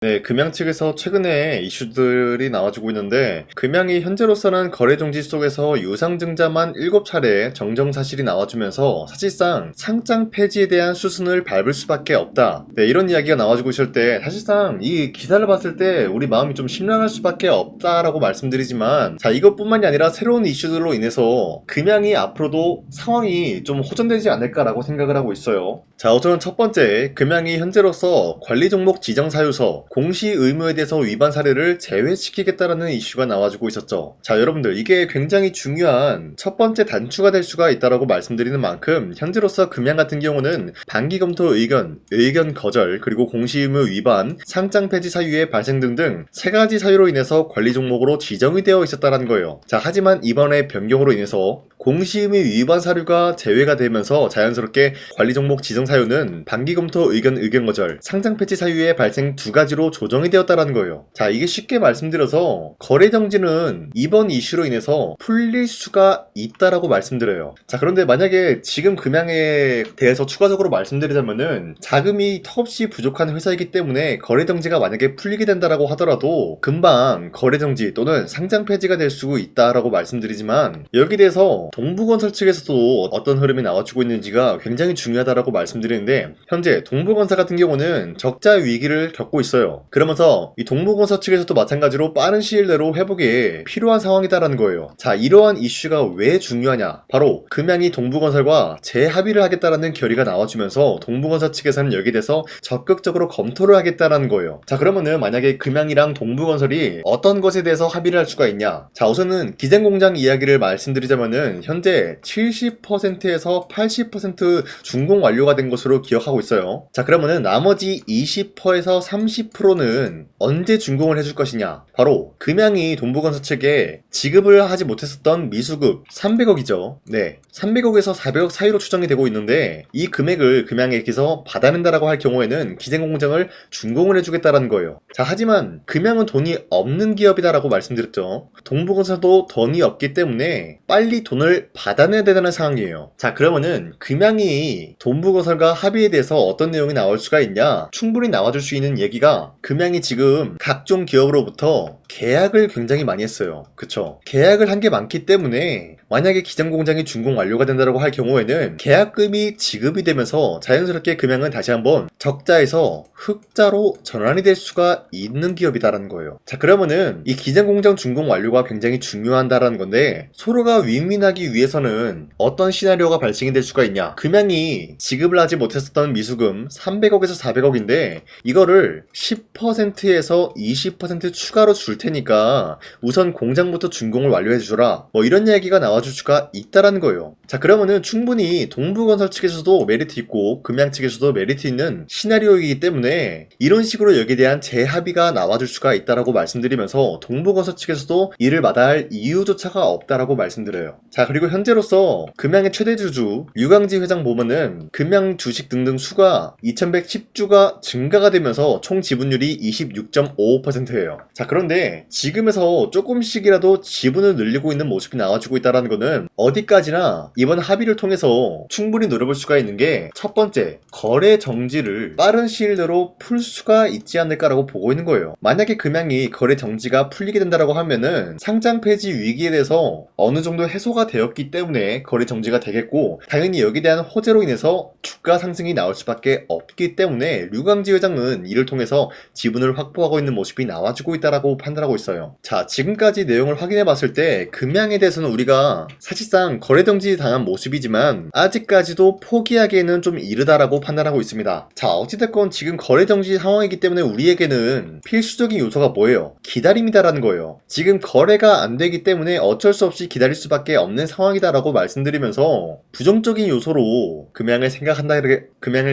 네, 금양 측에서 최근에 이슈들이 나와주고 있는데, 금양이 현재로서는 거래 정지 속에서 유상증자만 7차례 정정 사실이 나와주면서 사실상 상장 폐지에 대한 수순을 밟을 수밖에 없다. 네, 이런 이야기가 나와주고 있을 때 사실상 이 기사를 봤을 때 우리 마음이 좀 심란할 수밖에 없다라고 말씀드리지만, 자, 이것뿐만이 아니라 새로운 이슈들로 인해서 금양이 앞으로도 상황이 좀 호전되지 않을까라고 생각을 하고 있어요. 자, 우선 첫 번째, 금양이 현재로서 관리 종목 지정 사유서 공시 의무에 대해서 위반 사례를 제외시키겠다라는 이슈가 나와주고 있었죠. 자, 여러분들, 이게 굉장히 중요한 첫 번째 단추가 될 수가 있다라고 말씀드리는 만큼 현재로서 금양 같은 경우는 반기 검토 의견 거절, 그리고 공시 의무 위반, 상장 폐지 사유의 발생 등등 세 가지 사유로 인해서 관리 종목으로 지정이 되어 있었다는 거예요. 자, 하지만 이번에 변경으로 인해서 공시 의무 위반 사유가 제외가 되면서 자연스럽게 관리 종목 지정 사유는 반기 검토 의견 거절, 상장 폐지 사유의 발생 두 가지로 조정이 되었다는 거예요. 자, 이게 쉽게 말씀드려서 거래 정지는 이번 이슈로 인해서 풀릴 수가 있다라고 말씀드려요. 자, 그런데 만약에 지금 금양에 대해서 추가적으로 말씀드리자면은 자금이 턱없이 부족한 회사이기 때문에 거래 정지가 만약에 풀리게 된다라고 하더라도 금방 거래 정지 또는 상장 폐지가 될 수 있다라고 말씀드리지만, 여기에 대해서 동부건설 측에서도 어떤 흐름이 나와주고 있는지가 굉장히 중요하다라고 말씀드리는데, 현재 동부건설 같은 경우는 적자 위기를 겪고 있어요. 그러면서 이 동부건설 측에서도 마찬가지로 빠른 시일 내로 회복이 필요한 상황이다라는 거예요. 자, 이러한 이슈가 왜 중요하냐? 바로 금양이 동부건설과 재합의를 하겠다라는 결의가 나와주면서 동부건설 측에서는 여기에 대해서 적극적으로 검토를 하겠다라는 거예요. 자, 그러면은 만약에 금양이랑 동부건설이 어떤 것에 대해서 합의를 할 수가 있냐? 자, 우선은 기생공장 이야기를 말씀드리자면은 현재 70%에서 80% 준공 완료가 된 것으로 기억하고 있어요. 자, 그러면은 나머지 20%에서 30%는 언제 준공을 해줄 것이냐? 바로 금양이 동부건설 측에 지급을 하지 못했었던 미수급 300억이죠. 네, 300억에서 400억 사이로 추정이 되고 있는데, 이 금액을 금양에게서 받아낸다라고 할 경우에는 기생공장을 준공을 해주겠다라는 거예요. 자, 하지만 금양은 돈이 없는 기업이다라고 말씀드렸죠. 동부건설도 돈이 없기 때문에 빨리 돈을 받아내야 되는 상황이에요. 자, 그러면은 금양이 동부건설과 합의에 대해서 어떤 내용이 나올 수가 있냐? 충분히 나와줄 수 있는 얘기가, 금양이 지금 각종 기업으로부터 계약을 굉장히 많이 했어요. 그쵸? 계약을 한 게 많기 때문에 만약에 기장공장이 준공 완료가 된다고 할 경우에는 계약금이 지급이 되면서 자연스럽게 금양은 다시 한번 적자에서 흑자로 전환이 될 수가 있는 기업이다라는 거예요. 자, 그러면은 이 기장공장 준공 완료가 굉장히 중요하다라는 건데, 서로가 윈윈하기 위해서는 어떤 시나리오가 발생이 될 수가 있냐? 금양이 지급을 하지 못했었던 미수금 300억에서 400억인데 이거를 10%에서 20% 추가로 줄 테니까 우선 공장부터 준공을 완료해주라, 뭐 이런 이야기가 나와줄 수가 있다라는 거예요. 자, 그러면은 충분히 동부건설 측에서도 메리트 있고 금양 측에서도 메리트 있는 시나리오이기 때문에 이런 식으로 여기에 대한 재합의가 나와줄 수가 있다라고 말씀드리면서 동부건설 측에서도 이를 마다할 이유조차가 없다라고 말씀드려요. 자, 그리고 현재로서 금양의 최대 주주 류강지 회장 보면은 금양 주식 등등 수가 2110주가 증가가 되면서 총 지분율이 26.55%예요. 자, 그런데 지금에서 조금씩이라도 지분을 늘리고 있는 모습이 나와주고 있다는 거는 어디까지나 이번 합의를 통해서 충분히 노려볼 수가 있는 게, 첫 번째, 거래 정지를 빠른 시일 내로 풀 수가 있지 않을까라고 보고 있는 거예요. 만약에 금양이 거래 정지가 풀리게 된다라고 하면은 상장 폐지 위기에 대해서 어느 정도 해소가 되었기 때문에 거래 정지가 되겠고, 당연히 여기에 대한 호재로 인해서 주가 상승이 나올 수밖에 없기 때문에 류강지 회장은 이를 통해서 지분을 확보하고 있는 모습이 나와주고 있다라고 판단하고 있어요. 자, 지금까지 내용을 확인해 봤을 때 금양에 대해서는 우리가 사실상 거래 정지 당한 모습이지만 아직까지도 포기하기에는 좀 이르다라고 판단하고 있습니다. 자, 어찌됐건 지금 거래 정지 상황이기 때문에 우리에게는 필수적인 요소가 뭐예요? 기다림이다라는 거예요. 지금 거래가 안 되기 때문에 어쩔 수 없이 기다릴 수밖에 없는 상황이다라고 말씀드리면서, 부정적인 요소로 금양을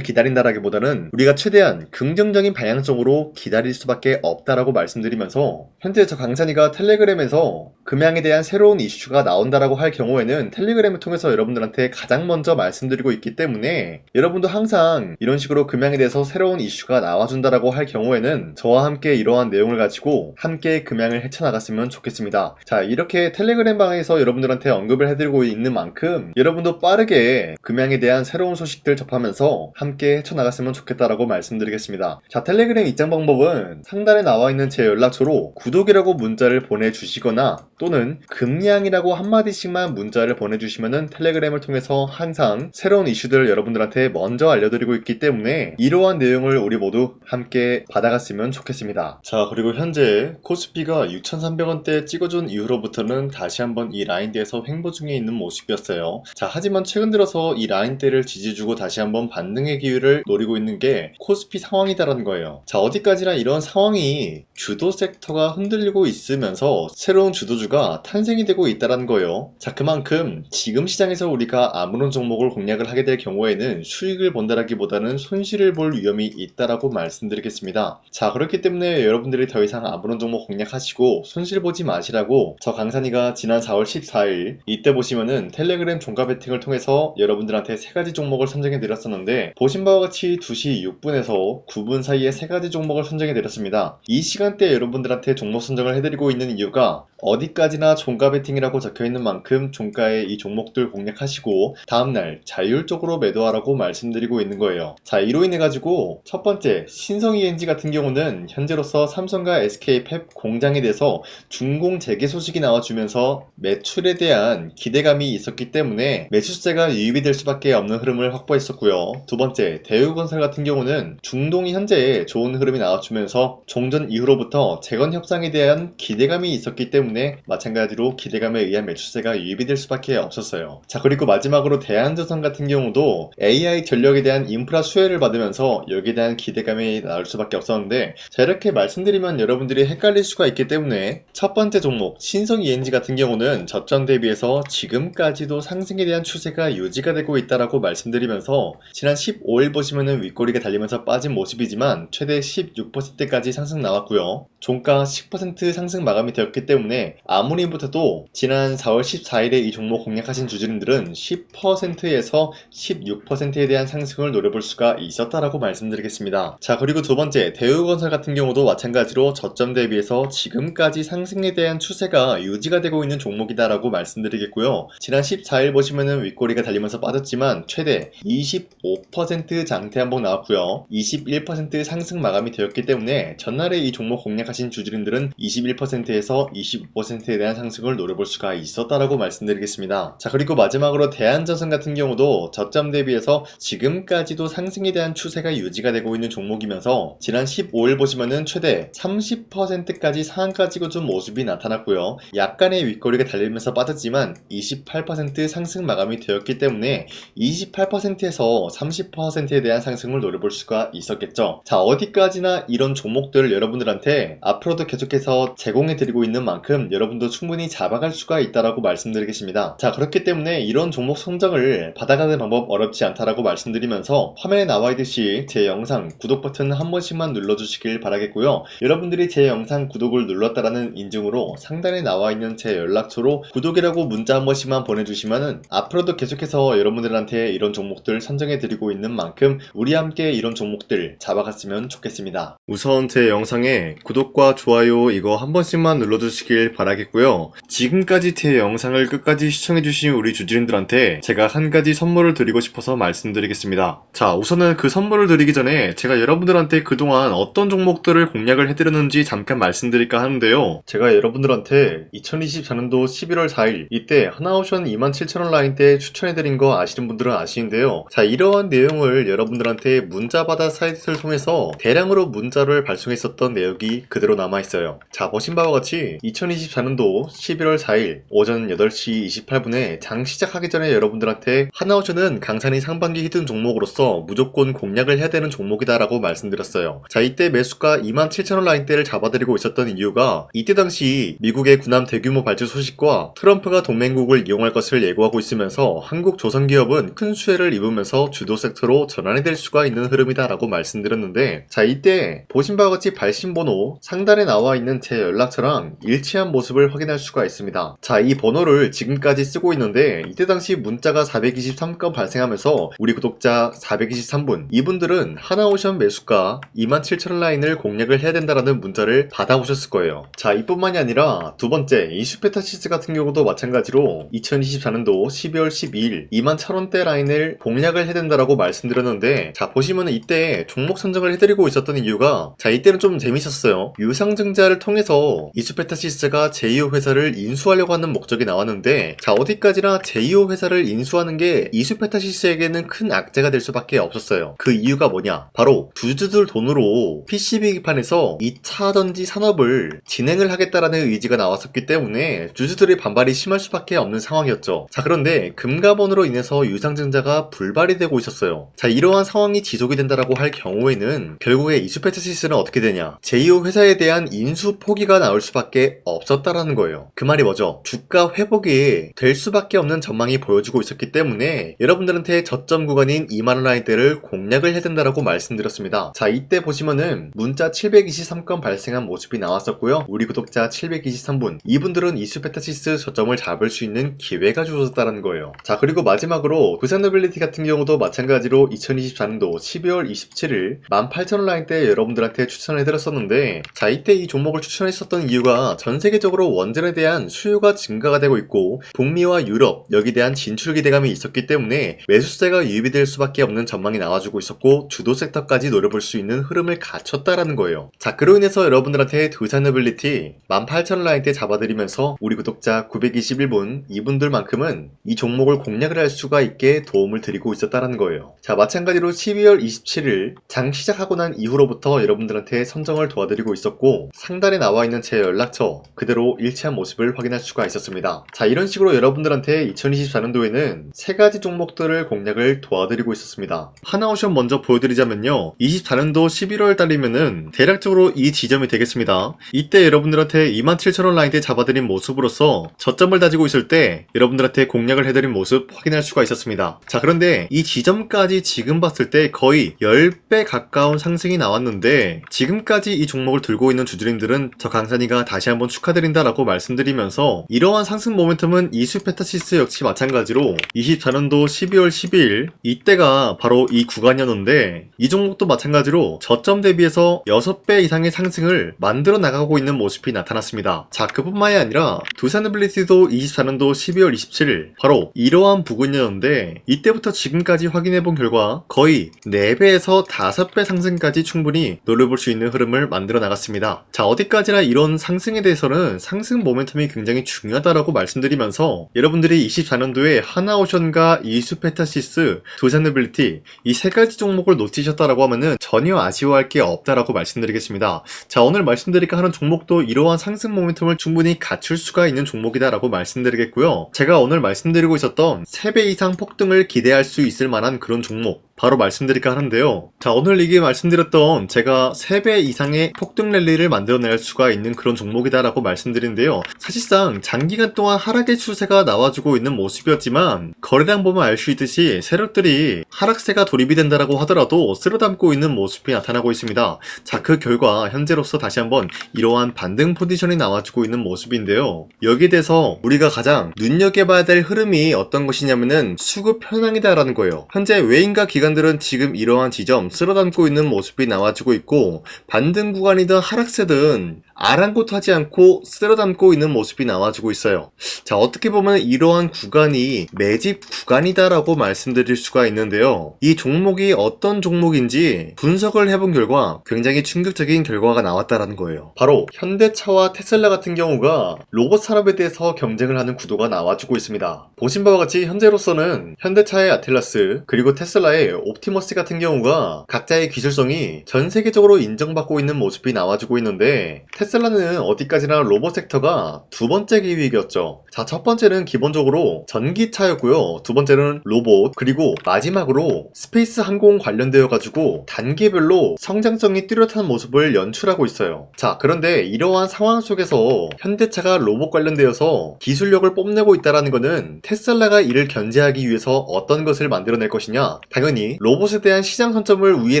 기다린다라기보다는 우리가 최대한 긍정적인 방향성으로 기다릴 수밖에 없다라고 말씀드리면서, 현재 저 강찬이가 텔레그램에서 금양에 대한 새로운 이슈가 나온다라고 할 경우에는 텔레그램을 통해서 여러분들한테 가장 먼저 말씀드리고 있기 때문에, 여러분도 항상 이런 식으로 금양에 대해서 새로운 이슈가 나와준다라고 할 경우에는 저와 함께 이러한 내용을 가지고 함께 금양을 헤쳐나갔으면 좋겠습니다. 자, 이렇게 텔레그램 방에서 여러분들한테 언급 언급을 해드리고 있는 만큼 여러분도 빠르게 금양에 대한 새로운 소식들 접하면서 함께 헤쳐나갔으면 좋겠다라고 말씀드리겠습니다. 자, 텔레그램 입장 방법은 상단에 나와 있는 제 연락처로 구독이라고 문자를 보내주시거나 또는 금양이라고 한마디씩만 문자를 보내주시면은 텔레그램을 통해서 항상 새로운 이슈들을 여러분들한테 먼저 알려드리고 있기 때문에 이러한 내용을 우리 모두 함께 받아갔으면 좋겠습니다. 자, 그리고 현재 코스피가 6,300원대 찍어준 이후로부터는 다시 한번 이 라인대에서 횡보 중에 있는 모습이었어요. 자, 하지만 최근 들어서 이 라인대를 지지주고 다시 한번 반등의 기회를 노리고 있는 게 코스피 상황이다라는 거예요. 자, 어디까지나 이런 상황이 주도 섹터가 흔들리고 있으면서 새로운 주도주가 탄생이 되고 있다라는 거예요. 자, 그만큼 지금 시장에서 우리가 아무런 종목을 공략을 하게 될 경우에는 수익을 본다라기보다는 손실을 볼 위험이 있다라고 말씀드리겠습니다. 자, 그렇기 때문에 여러분들이 더 이상 아무런 종목 공략하시고 손실 보지 마시라고 저 강산이가 지난 4월 14일 이때 보시면은 텔레그램 종가 베팅을 통해서 여러분들한테 3가지 종목을 선정해 드렸었는데 보신 바와 같이 2시 6분에서 9분 사이에 3가지 종목을 선정해 드렸습니다. 이 시간대에 여러분들한테 종목 선정을 해드리고 있는 이유가 어디까지나 종가 베팅이라고 적혀있는 만큼 종가에 이 종목들 공략하시고 다음날 자율적으로 매도하라고 말씀드리고 있는 거예요. 자, 이로 인해 가지고 첫 번째 신성 ENG 같은 경우는 현재로서 삼성과 SK팹 공장에 대해서 준공 재개 소식이 나와주면서 매출에 대한 기대감이 있었기 때문에 매수세가 유입이 될 수밖에 없는 흐름을 확보했었고요. 두 번째 대우건설 같은 경우는 중동이 현재 좋은 흐름이 나와주면서 종전 이후로부터 재건 협상에 대한 기대감이 있었기 때문에 마찬가지로 기대감에 의한 매수세가 유입이 될 수밖에 없었어요. 자, 그리고 마지막으로 대한전선 같은 경우도 AI 전력에 대한 인프라 수혜를 받으면서 여기에 대한 기대감이 나올 수밖에 없었는데 자, 이렇게 말씀드리면 여러분들이 헷갈릴 수가 있기 때문에 첫 번째 종목 신성 ENG 같은 경우는 저점 대비해서 지금까지도 상승에 대한 추세가 유지가 되고 있다라고 말씀드리면서 지난 15일 보시면은 윗꼬리가 달리면서 빠진 모습이지만 최대 16%까지 상승 나왔고요. 종가 10% 상승 마감이 되었기 때문에 아무리 못해도 지난 4월 14일에 이 종목 공략하신 주주님들은 10%에서 16%에 대한 상승을 노려볼 수가 있었다라고 말씀드리겠습니다. 자, 그리고 두 번째 대우건설 같은 경우도 마찬가지로 저점 대비해서 지금까지 상승에 대한 추세가 유지가 되고 있는 종목이다라고 말씀드리겠고요. 지난 14일 보시면은 윗꼬리가 달리면서 빠졌지만 최대 25% 장대 한번 나왔고요. 21% 상승 마감이 되었기 때문에 전날에 이 종목 공략하신 주주님들은 21%에서 25%에 대한 상승을 노려볼 수가 있었다라고 말씀드리겠습니다. 자, 그리고 마지막으로 대한전선 같은 경우도 저점 대비해서 지금까지도 상승에 대한 추세가 유지가 되고 있는 종목이면서 지난 15일 보시면은 최대 30%까지 상한가 찍어준 모습이 나타났고요. 약간의 윗꼬리가 달리면서 빠졌지만 28% 상승 마감이 되었기 때문에 28%에서 30%에 대한 상승을 노려볼 수가 있었겠죠. 자, 어디까지나 이런 종목들을 여러분들한테 앞으로도 계속해서 제공해드리고 있는 만큼 여러분도 충분히 잡아갈 수가 있다라고 말씀드리겠습니다. 자, 그렇기 때문에 이런 종목 선정을 받아가는 방법 어렵지 않다라고 말씀드리면서 화면에 나와 있듯이 제 영상 구독 버튼 한 번씩만 눌러주시길 바라겠고요. 여러분들이 제 영상 구독을 눌렀다라는 인증으로 상단에 나와 있는 제 연락처로 구독이라고 문자 한 번씩만 보내주시면은 앞으로도 계속해서 여러분들한테 이런 종목들 선정해드리고 있는 만큼 우리 함께 이런 종목들 잡아갔으면 좋겠습니다. 우선 제 영상에 구독과 좋아요 이거 한 번씩만 눌러주시길 바라겠고요. 지금까지 제 영상을 끝까지 시청해주신 우리 주주님들한테 제가 한 가지 선물을 드리고 싶어서 말씀드리겠습니다. 자, 우선은 그 선물을 드리기 전에 제가 여러분들한테 그동안 어떤 종목들을 공략을 해드렸는지 잠깐 말씀드릴까 하는데요. 제가 여러분들한테 2024년도 11월 4일 이때 하나옵션 27,000원 라인 때 추천해드린 거 아시는 분들은 아시는데요. 자, 이러한 내용을 여러분들한테 문자받아 사이트를 통해서 대량으로 문자를 발송했었던 내역이 그대로 남아있어요. 자, 보신 바와 같이 2024년도 11월 4일 오전 8시 28분에 장 시작하기 전에 여러분들한테 하나옵션은 강산이 상반기 히든 종목으로서 무조건 공략을 해야 되는 종목이다 라고 말씀드렸어요. 자, 이때 매수가 27,000원 라인대를 잡아드리고 있었던 이유가 이때 당시 미국의 군함 대규모 발주 소식과 트럼프가 동맹국을 이용할 것을 예고하고 있으면서 한국 조선기업은 큰 수혜를 입으면서 주도 섹터로 전환이 될 수가 있는 흐름이다 라고 말씀드렸는데 자, 이때 보신 바와 같이 발신번호 상단에 나와 있는 제 연락처랑 일치한 상세한 모습을 확인할 수가 있습니다. 자, 이 번호를 지금까지 쓰고 있는데 이때 당시 문자가 423건 발생하면서 우리 구독자 423분, 이분들은 하나오션 매수가 27,000원 라인을 공략을 해야 된다라는 문자를 받아오셨을 거예요. 자, 이뿐만이 아니라 두 번째 이슈페타시스 같은 경우도 마찬가지로 2024년도 12월 12일 21,000원대 라인을 공략을 해야 된다라고 말씀드렸는데, 자, 보시면은 이때 종목 선정을 해드리고 있었던 이유가, 자, 이때는 좀 재밌었어요. 유상증자를 통해서 이슈페타시스가 제2호 회사를 인수하려고 하는 목적이 나왔는데, 자, 어디까지나 제2호 회사를 인수하는 게 이슈페타시스에게는 큰 악재가 될 수밖에 없었어요. 그 이유가 뭐냐? 바로 주주들 돈으로 PCB 기판에서 2차전지 산업을 진행을 하겠다라는 의지가 나왔었기 때문에 주주들의 반발이 심할 수밖에 없는 상황이었죠. 자, 그런데 금가번으로 인해서 유상증자가 불발이 되고 있었어요. 자, 이러한 상황이 지속이 된다라고 할 경우에는 결국에 이슈페타시스는 어떻게 되냐? 제2호 회사에 대한 인수 포기가 나올 수밖에 없었다라는 거예요. 그 말이 뭐죠? 주가 회복이 될 수밖에 없는 전망이 보여주고 있었기 때문에 여러분들한테 저점 구간인 2만원 라인대를 공략을 해야 된다라고 말씀드렸습니다. 자, 이때 보시면은 문자 723건 발생한 모습이 나왔었고요. 우리 구독자 723분, 이분들은 이슈페타시스 저점을 잡을 수 있는 기회가 주어졌다는 거예요. 자, 그리고 마지막으로 부산노빌리티 같은 경우도 마찬가지로 2024년도 12월 27일 18,000원 라인대 여러분들한테 추천을 해드렸었는데, 자, 이때 이 종목을 추천했었던 이유가 전 세계적으로 원전에 대한 수요가 증가가 되고 있고 북미와 유럽 여기에 대한 진출 기대감이 있었기 때문에 매수세가 유입이 될 수밖에 없는 전망이 나와주고 있었고 주도 섹터까지 노려볼 수 있는 흐름을 갖췄다라는 거예요. 자, 그로 인해서 여러분들한테 두산노빌리티 18,000원 라인대 잡아드리면서 우리 구독자 921분, 이분들만큼은 이 종목을 공략을 할 수가 있게 도움을 드리고 있었다라는 거예요. 자, 마찬가지로 12월 27일 장 시작하고 난 이후로부터 여러분들한테 선정을 도와드리고 있었고 상단에 나와 있는 제 연락처 그대로 일치한 모습을 확인할 수가 있었습니다. 자, 이런 식으로 여러분들한테 2024년도에는 세 가지 종목들을 공략을 도와드리고 있었습니다. 하나오션 먼저 보여드리자면요, 24년도 11월 달이면은 대략적으로 이 지점이 되겠습니다. 이때 여러분들한테 27,000원 라인대 잡아드린 모습으로서 저점을 다지고 있을 때 여러분들한테 공략을 해드린 모습 확인할 수가 있었습니다. 자, 그런데 이 지점까지 지금 봤을 때 거의 10배 가까운 상승이 나왔는데, 지금까지 이 종목을 들고 있는 주주님들은 저 강산이가 다시 한번 축하드린다라고 말씀드리면서, 이러한 상승 모멘텀은 이슈페타시스 역시 마찬가지로 24년도 12월 12일 이때가 바로 이 구간이었는데, 이 종목도 마찬가지로 저점 대비해서 6배 이상의 상승을 만들어 나가고 있는 모습이 나타났습니다. 자, 그뿐만이 아니라 두산노빌리티도 24년도 12월 27일 바로 이러한 부근이었는데, 이때부터 지금까지 확인해본 결과 거의 4배에서 5배 상승까지 충분히 노려볼 수 있는 흐름을 만들어 나갔습니다. 자, 어디까지나 이런 상승에 대해서는 상승 모멘텀이 굉장히 중요하다라고 말씀드리면서, 여러분들이 24년도에 하나오션과 이슈페타시스, 두산노빌리티 이 세 가지 종목을 놓치셨다라고 하면은 전혀 아쉬워할 게 없다라고 말씀드리겠습니다. 자, 오늘 말씀드릴까 하는 종목도 이러한 상승 모멘텀을 충분히 갖출 수가 있는 종목이다라고 말씀드리겠고요. 제가 오늘 말씀드리고 있었던 3배 이상 폭등을 기대할 수 있을 만한 그런 종목 바로 말씀드릴까 하는데요. 자, 오늘 이게 말씀드렸던 제가 3배 이상의 폭등 랠리를 만들어낼 수가 있는 그런 종목이다라고 말씀드린데요. 사실상 장기간 동안 하락의 추세가 나와주고 있는 모습이었지만 거래량 보면 알 수 있듯이 세력들이 하락세가 돌입이 된다라고 하더라도 쓸어담고 있는 모습이 나타나고 있습니다. 자, 그 결과 현재로서 다시 한번 이러한 반등 포지션이 나와주고 있는 모습인데요. 여기에 대해서 우리가 가장 눈여겨봐야 될 흐름이 어떤 것이냐면은 수급 현황이다라는 거예요. 현재 외인과 기관들은 지금 이러한 지점 쓸어담고 있는 모습이 나와주고 있고, 반등 구간이든 하락세든 아랑곳하지 않고 쓸어담고 있는 모습이 나와주고 있어요. 자, 어떻게 보면 이러한 구간이 매집 구간이다라고 말씀드릴 수가 있는데요. 이 종목이 어떤 종목인지 분석을 해본 결과 굉장히 충격적인 결과가 나왔다라는 거예요. 바로 현대차와 테슬라 같은 경우가 로봇 산업에 대해서 경쟁을 하는 구도가 나와주고 있습니다. 보신 바와 같이 현재로서는 현대차의 아틀라스 그리고 테슬라의 옵티머스 같은 경우가 각자의 기술성이 전 세계적으로 인정받고 있는 모습이 나와주고 있는데, 테슬라는 어디까지나 로봇 섹터가 두 번째 기획이었죠. 자, 첫 번째는 기본적으로 전기차였고요. 두 번째는 로봇, 그리고 마지막으로 스페이스 항공 관련되어 가지고 단계별로 성장성이 뚜렷한 모습을 연출하고 있어요. 자, 그런데 이러한 상황 속에서 현대차가 로봇 관련되어서 기술력을 뽐내고 있다는 것은 테슬라가 이를 견제하기 위해서 어떤 것을 만들어낼 것이냐, 당연히 로봇에 대한 시장 선점을 위해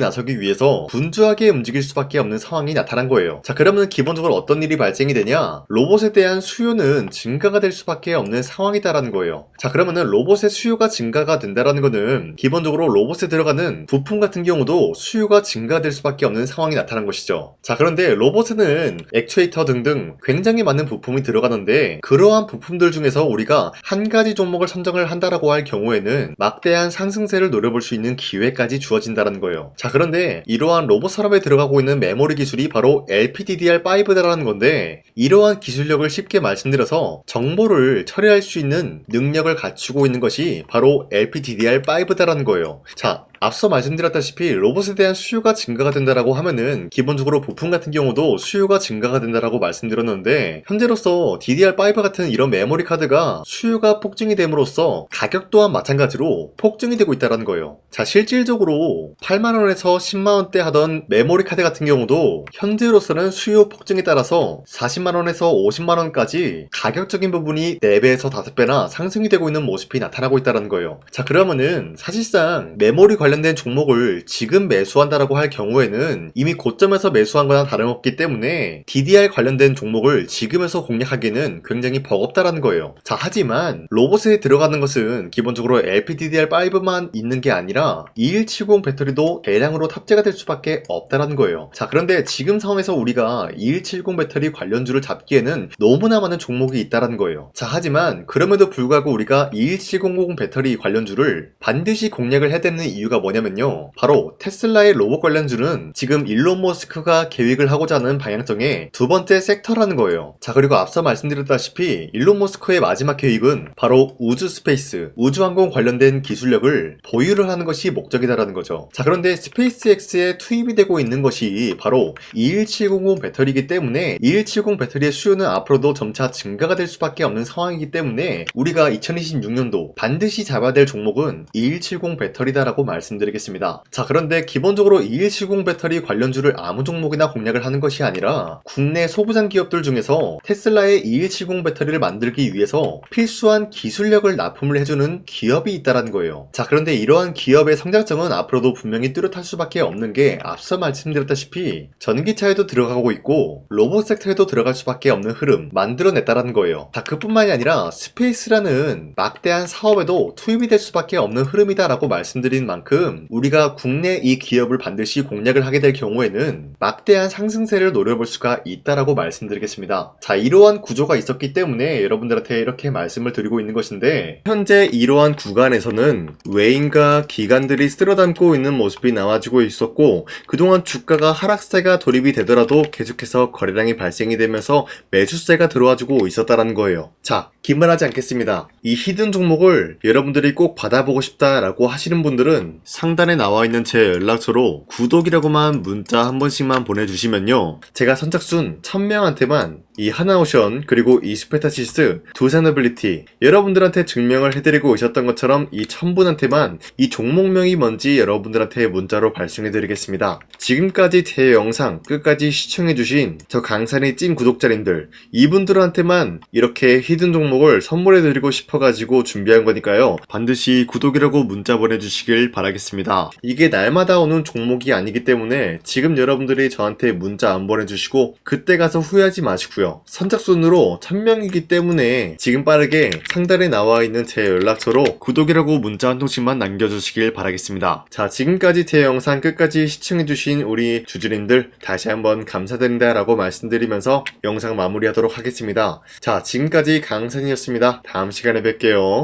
나서기 위해서 분주하게 움직일 수밖에 없는 상황이 나타난 거예요. 자, 그러면 기본 기본적으로 어떤 일이 발생이 되냐? 로봇에 대한 수요는 증가가 될 수밖에 없는 상황이다라는 거예요. 자, 그러면은 로봇의 수요가 증가가 된다라는 거는 기본적으로 로봇에 들어가는 부품 같은 경우도 수요가 증가될 수밖에 없는 상황이 나타난 것이죠. 자, 그런데 로봇에는 액추에이터 등등 굉장히 많은 부품이 들어가는데 그러한 부품들 중에서 우리가 한 가지 종목을 선정을 한다라고 할 경우에는 막대한 상승세를 노려볼 수 있는 기회까지 주어진다는 거예요. 자, 그런데 이러한 로봇 산업에 들어가고 있는 메모리 기술이 바로 LPDDR5다라는 건데 이러한 기술력을 쉽게 말씀드려서 정보를 처리할 수 있는 능력을 갖추고 있는 것이 바로 LPDDR5다라는 거예요. 자, 앞서 말씀드렸다시피 로봇에 대한 수요가 증가가 된다라고 하면은 기본적으로 부품 같은 경우도 수요가 증가가 된다라고 말씀드렸는데 현재로서 DDR5 같은 이런 메모리 카드가 수요가 폭증이 됨으로써 가격 또한 마찬가지로 폭증이 되고 있다는 거예요. 자, 실질적으로 8만원에서 10만원대 하던 메모리 카드 같은 경우도 현재로서는 수요 폭증에 따라서 40만원에서 50만원까지 가격적인 부분이 4배에서 5배나 상승이 되고 있는 모습이 나타나고 있다는 거예요. 자, 그러면은 사실상 메모리 관련된 종목을 지금 매수한다라고 할 경우에는 이미 고점에서 매수한 거나 다름없기 때문에 DDR 관련된 종목을 지금에서 공략하기는 굉장히 버겁다라는 거예요. 자, 하지만 로봇에 들어가는 것은 기본적으로 LPDDR5만 있는 게 아니라 2170 배터리도 대량으로 탑재가 될 수밖에 없다라는 거예요. 자, 그런데 지금 상황에서 우리가 2170 배터리 관련주를 잡기에는 너무나 많은 종목이 있다라는 거예요. 자, 하지만 그럼에도 불구하고 우리가 2170 배터리 관련주를 반드시 공략을 해야 되는 이유가 뭐냐면요, 바로 테슬라의 로봇 관련주는 지금 일론 머스크가 계획을 하고자 하는 방향성의 두 번째 섹터라는 거예요. 자, 그리고 앞서 말씀드렸다시피 일론 머스크의 마지막 계획은 바로 우주 스페이스, 우주항공 관련된 기술력을 보유를 하는 것이 목적이다라는 거죠. 자, 그런데 스페이스X에 투입이 되고 있는 것이 바로 21700 배터리이기 때문에 2170 배터리의 수요는 앞으로도 점차 증가가 될 수밖에 없는 상황이기 때문에 우리가 2026년도 반드시 잡아야 될 종목은 2170 배터리다라고 말씀드리겠습니다. 자, 그런데 기본적으로 2170 배터리 관련주를 아무 종목이나 공략을 하는 것이 아니라 국내 소부장 기업들 중에서 테슬라의 2170 배터리를 만들기 위해서 필수한 기술력을 납품을 해주는 기업이 있다는 거예요. 자, 그런데 이러한 기업의 성장성은 앞으로도 분명히 뚜렷할 수밖에 없는 게 앞서 말씀드렸다시피 전기차에도 들어가고 있고 로봇 섹터에도 들어갈 수밖에 없는 흐름 만들어냈다는 거예요. 자, 그뿐만이 아니라 스페이스라는 막대한 사업에도 투입이 될 수밖에 없는 흐름이다라고 말씀드린 만큼 우리가 국내 이 기업을 반드시 공략을 하게 될 경우에는 막대한 상승세를 노려볼 수가 있다라고 말씀드리겠습니다. 자, 이러한 구조가 있었기 때문에 여러분들한테 이렇게 말씀을 드리고 있는 것인데 현재 이러한 구간에서는 외인과 기관들이 쓸어담고 있는 모습이 나와지고 있었고 그동안 주가가 하락세가 돌입이 되더라도 계속해서 거래량이 발생이 되면서 매수세가 들어와주고 있었다라는 거예요. 자, 기만하지 않겠습니다. 이 히든 종목을 여러분들이 꼭 받아보고 싶다라고 하시는 분들은 상단에 나와 있는 제 연락처로 구독이라고만 문자 한 번씩만 보내주시면요, 제가 선착순 1000명한테만 이 하나오션 그리고 이 스페타시스 두산어빌리티 여러분들한테 증명을 해드리고 있었던 것처럼 이 1000분한테만 이 종목명이 뭔지 여러분들한테 문자로 발송해드리겠습니다. 지금까지 제 영상 끝까지 시청해주신 저 강산의 찐 구독자님들 이분들한테만 이렇게 히든 종목을 선물해드리고 싶어가지고 준비한 거니까요, 반드시 구독이라고 문자 보내주시길 바라겠습니다. 이게 날마다 오는 종목이 아니기 때문에 지금 여러분들이 저한테 문자 안 보내주시고 그때 가서 후회하지 마시고요, 선착순으로 1000명이기 때문에 지금 빠르게 상단에 나와 있는 제 연락처로 구독이라고 문자 한 통씩만 남겨주시길 바라겠습니다. 자, 지금까지 제 영상 끝까지 시청해주신 우리 주주님들 다시 한번 감사드린다 라고 말씀드리면서 영상 마무리하도록 하겠습니다. 자, 지금까지 강산이었습니다. 다음 시간에 뵐게요.